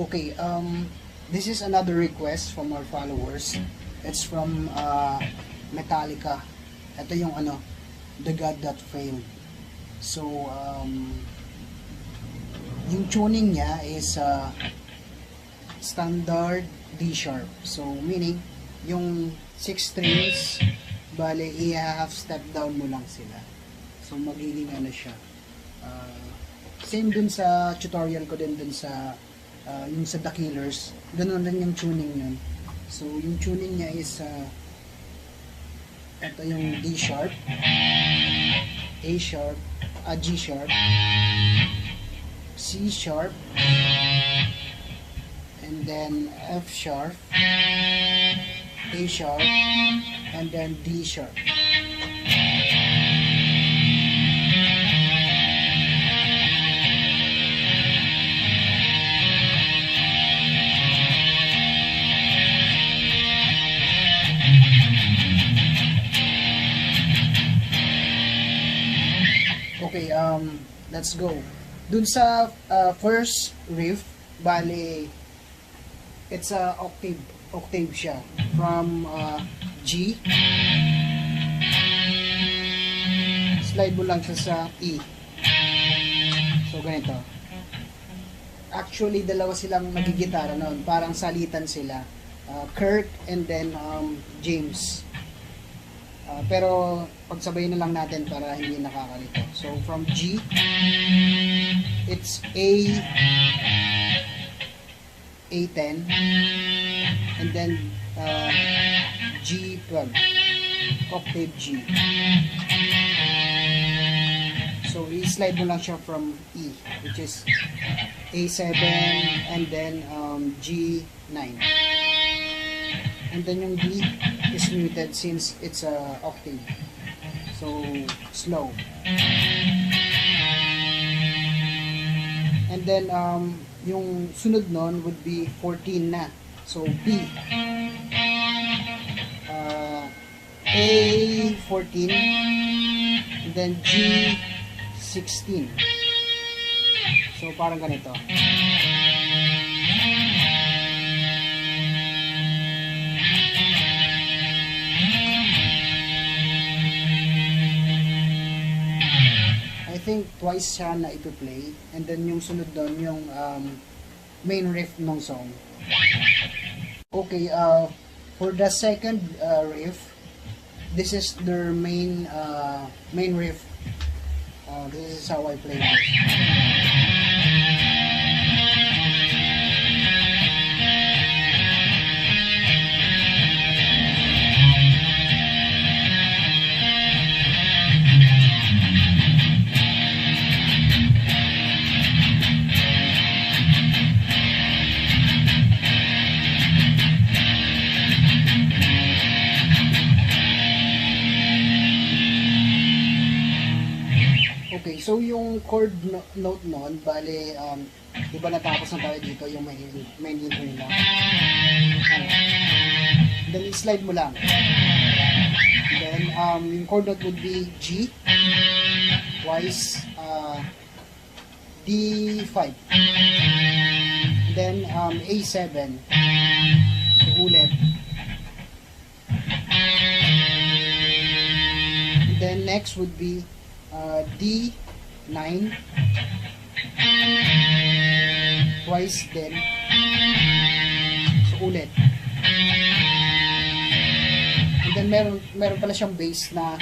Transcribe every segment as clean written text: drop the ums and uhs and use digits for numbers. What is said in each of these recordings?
Okay, this is another request from our followers. It's from Metallica. Ito yung The God That Failed. So, yung tuning niya is standard D sharp. So, meaning, yung 6 strings, bale, i-half step down mo lang sila. So, magiging siya. Same dun sa tutorial ko din dun sa yung sa The Killers. Ganun din yung tuning yun. So, yung tuning niya is ito yung D sharp, A sharp, G sharp, C sharp, and then F sharp, A sharp, and then D sharp. Okay, let's go. Dun sa first riff, bale, it's a octave siya. From G, slide mo lang siya sa E. So, ganito. Actually, dalawa silang nagigitara noon. Parang salitan sila. Kirk and then James. Pero pagsabay na lang natin para hindi nakakalito. So from G, it's A10, and then G12, octave G. So i-slide mo lang siya from E, which is A7, and then G9. And then yung D is muted since it's a octave. So, slow. And then, yung sunod nun would be 14 na. So, B. A14. And then, G16. So, parang ganito. I think twice siya na ipi-play, and then yung sunod doon yung main riff ng song. Okay, for the second riff, this is their main riff. This is how I play this. Okay, so yung chord note nun, bale, di ba natapos na tayo dito yung main intro lang. Then, slide mo lang. Then, yung chord note would be G, twice, D5. Then, A7. So, ulit. Then, next would be D9, twice din, so ulit. And then meron pala siyang bass na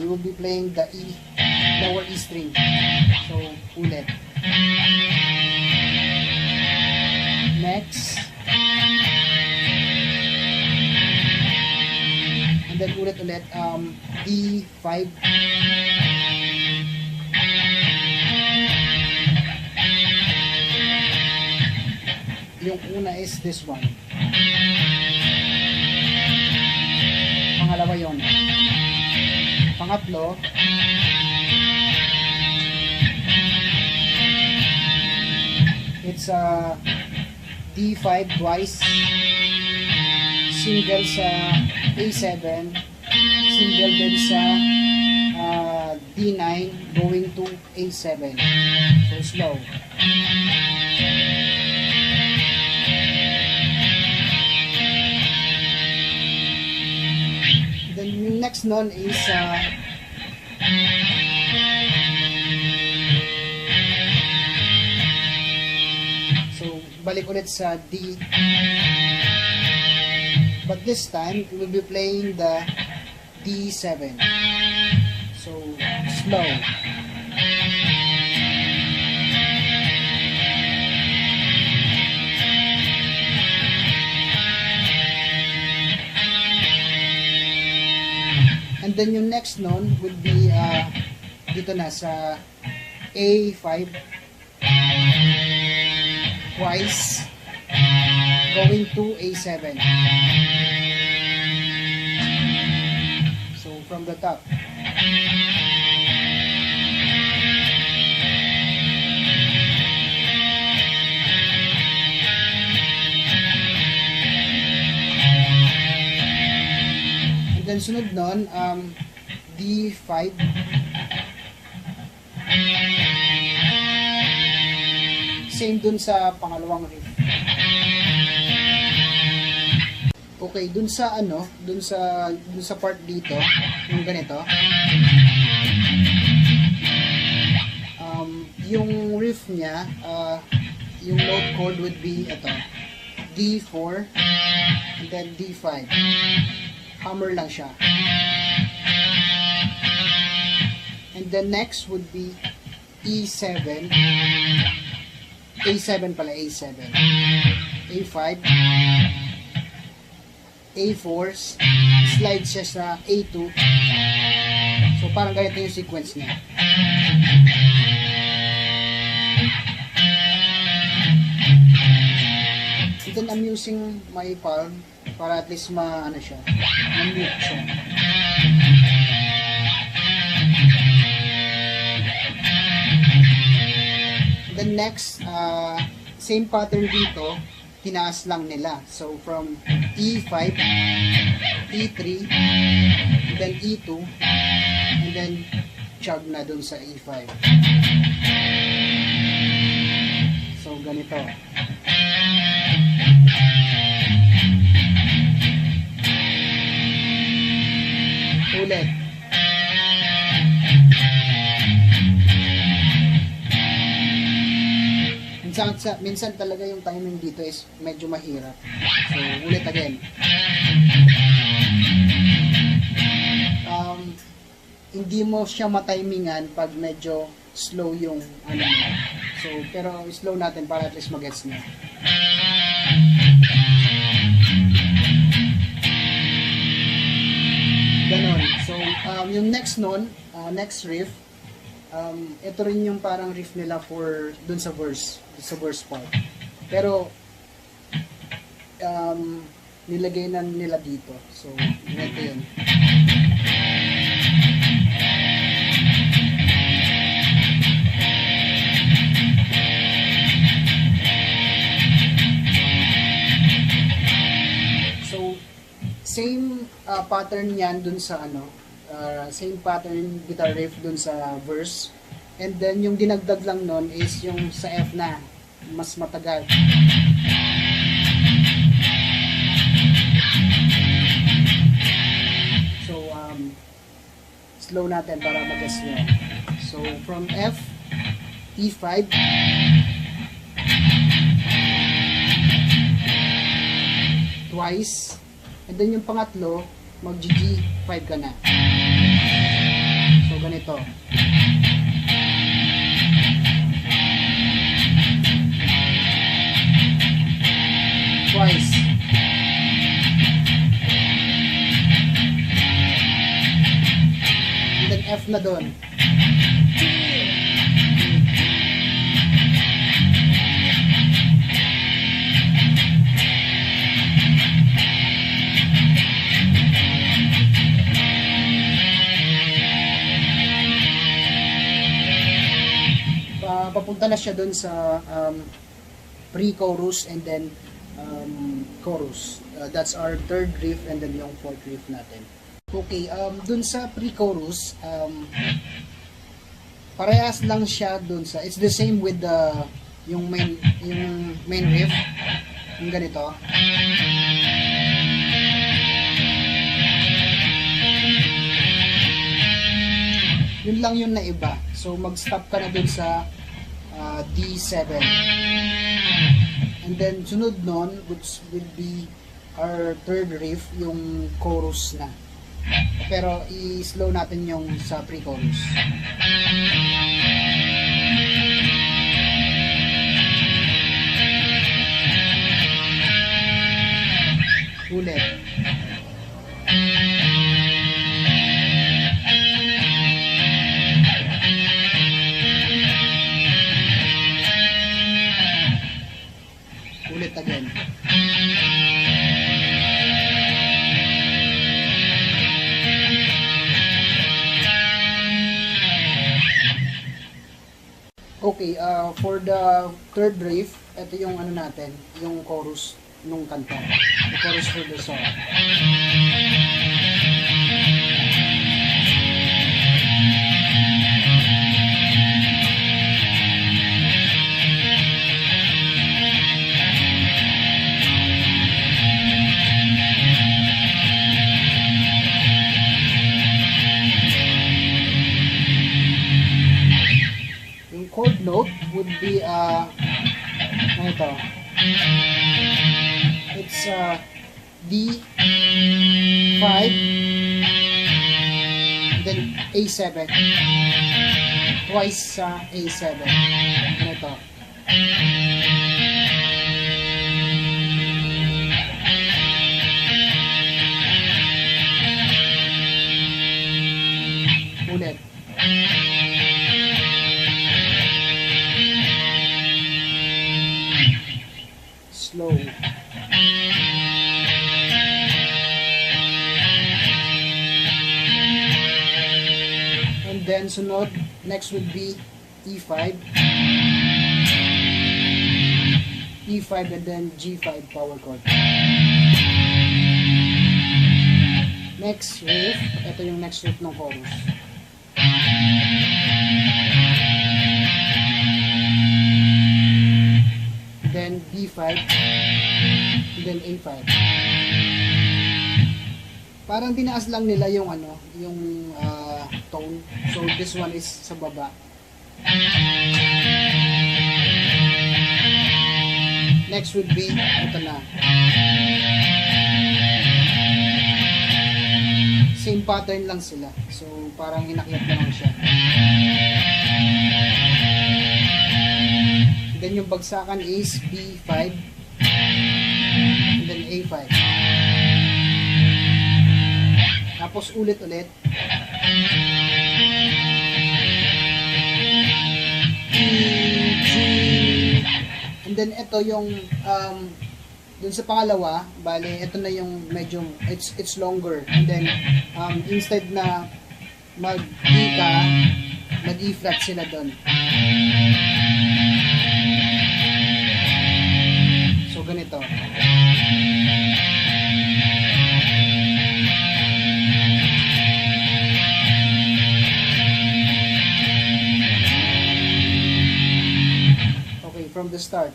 you will be playing the E, lower E string, so ulit. Next, and then ulit D5, yung una is this one, pangalawa yon, pangatlo it's D5 twice, single sa A7, single din sa D9 going to A7. So slow. next nun is so balik ulit sa D, but this time we will be playing the D7, so slow. And then yung next nun would be dito na sa A5 twice going to A7. So from the top. Then sunod nun, D5, same dun sa pangalawang riff. Okay, dun sa dun sa part dito, yung ganito, yung riff niya, yung note chord would be ito, D4 and then D5. Hammer lang siya. And then next would be E7, A7 pala, A7, A5, A4, slide siya sa A2. So parang ganito yung sequence niya. And then I'm using my palm para at least ma-ano siya, ma-mute siya. Then next, same pattern dito, tinaas lang nila. So from E5, E3, and then E2, and then chug na dun sa E5. So ganito. Ulit. Minsan talaga yung timing dito is medyo mahirap. So, ulit again. Hindi mo siya matimingan pag medyo slow yung ano mo. So, pero slow natin para at least mag-gets niya. Ganon. So, yung next nun, next riff, ito rin yung parang riff nila for dun sa verse part. Pero, nilagay na nila dito. So, ito yun. Same pattern yan dun sa same pattern guitar riff dun sa verse, and then yung dinagdag lang nun is yung sa F na mas matagal. So slow natin para mag-guess nyo. So from F, E5, twice. And then yung pangatlo, mag-G5 ka na. So, ganito. Twice. And then F na doon. Papunta na siya dun sa pre-chorus and then chorus. That's our third riff and then yung fourth riff natin. Okay, dun sa pre-chorus, parehas lang siya dun sa, it's the same with the yung main riff, yung ganito. Yun lang yun na iba. So mag-stop ka na dun sa D7. And then sunod nun, which will be our third riff, yung chorus na. Pero i-slow natin yung sa pre-chorus. Ulit. Ulit again. Okay, for the third riff, ito yung ano natin, yung chorus nung kanta. The chorus for the song. Chord note would be ito. It's D5, then A7, twice A7. Ito. Ulit. Slow. And then sunod, next would be E5. E5 and then G5 power chord. Next riff, ito yung next riff ng chorus. Then B5, then A5. Parang tinaas lang nila yung ano, yung tone. So this one is sa baba. Next would be ito na. Same pattern lang sila. So parang inakyat lang siya. Then yung bagsakan is B5 and then A5. Tapos ulit-ulit. G. And then ito yung dun sa pangalawa, bale ito na yung medyo it's longer. And then instead na mag-E ka, mag-E flat sila dun. So ganito. Okay, from the start.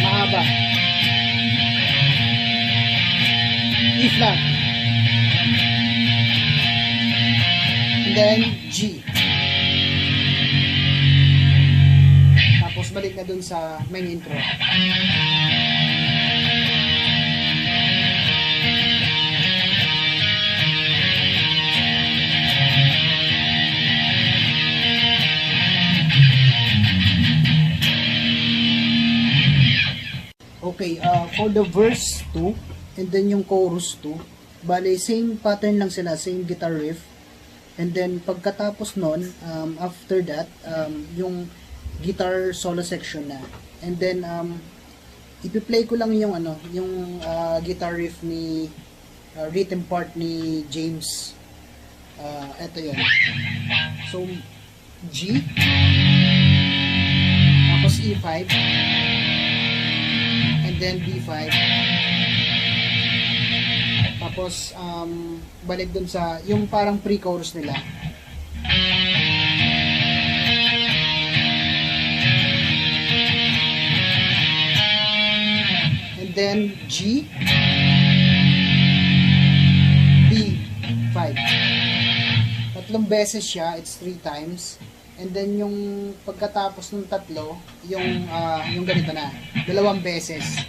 Mahaba. E flat. And then G. Tapos balik na dun sa main intro. Okay, for the verse 2 and then yung chorus 2, bale same pattern lang sila, same guitar riff. And then pagkatapos nun, after that, yung guitar solo section na. And then ipi-play ko lang yung ano, yung guitar riff ni rhythm part ni James. Ito 'yan. So G, tapos E5, and then B5, Tapos, balik dun sa, yung parang pre-chorus nila. And then, G, B5. Tatlong beses siya, it's 3 times. And then, yung pagkatapos ng tatlo, yung ganito na, 2 beses.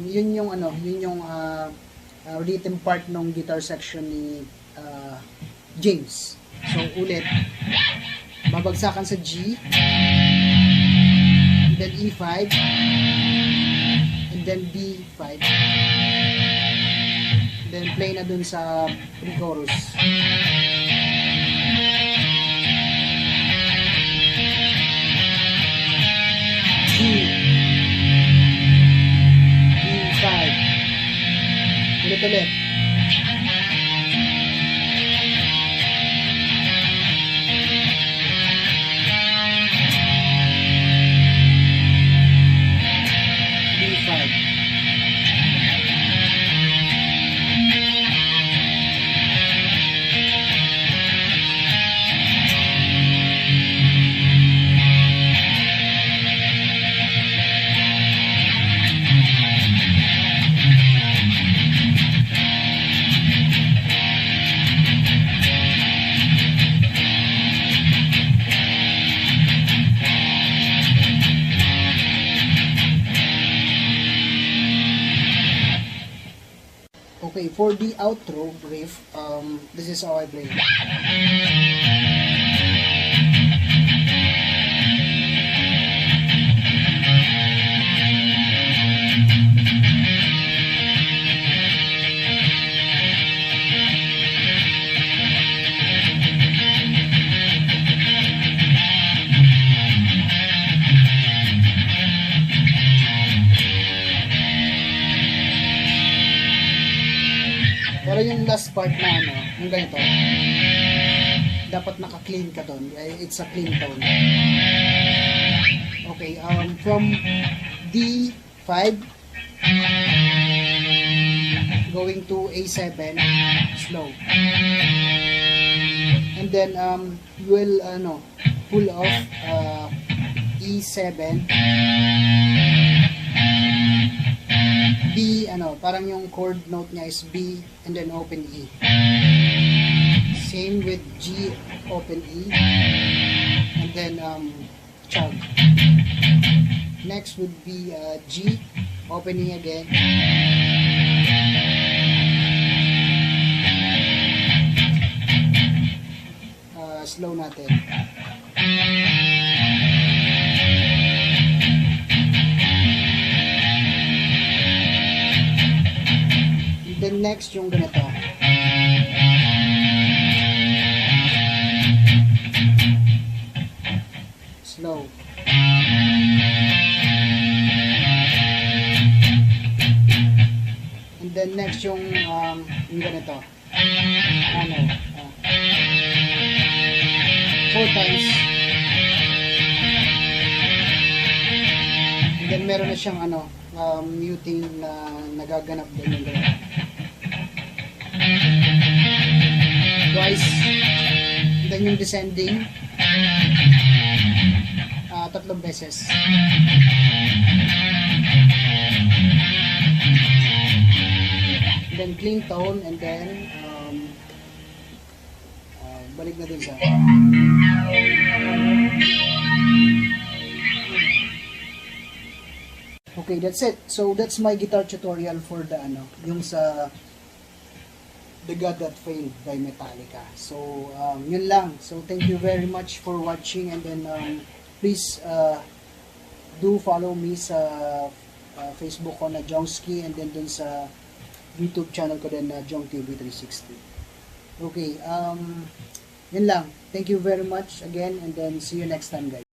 Yun yung rhythm part ng guitar section ni James. So ulit, babagsakan sa G, and then E5, and then B5, and then play na dun sa pre-chorus. G, ulit. B5. Okay, for the outro riff, this is how I play it. Pero yung last part na yung ganito, dapat naka-clean ka doon. It's a clean tone. Okay, from D5 going to A7, slow. And then you will pull off E7, B, parang yung chord note niya is B and then open E. Same with G, open E, and then chug. Next would be G, open E again. Slow natin. Then next yung ganito. Slow. And then next yung ganito. 4 times. And then meron na siyang muting na nagaganap din yung ganito. Twice. And then yung descending 3 beses. And then clean tone, and then balik na din sa okay, that's it. So that's my guitar tutorial for the yung sa The God That Failed by Metallica. So yun lang. So thank you very much for watching, and then please do follow me sa Facebook ko na Jongski, and then dun sa YouTube channel ko din na Jong TV 360. Okay, yun lang. Thank you very much again, and then see you next time, guys.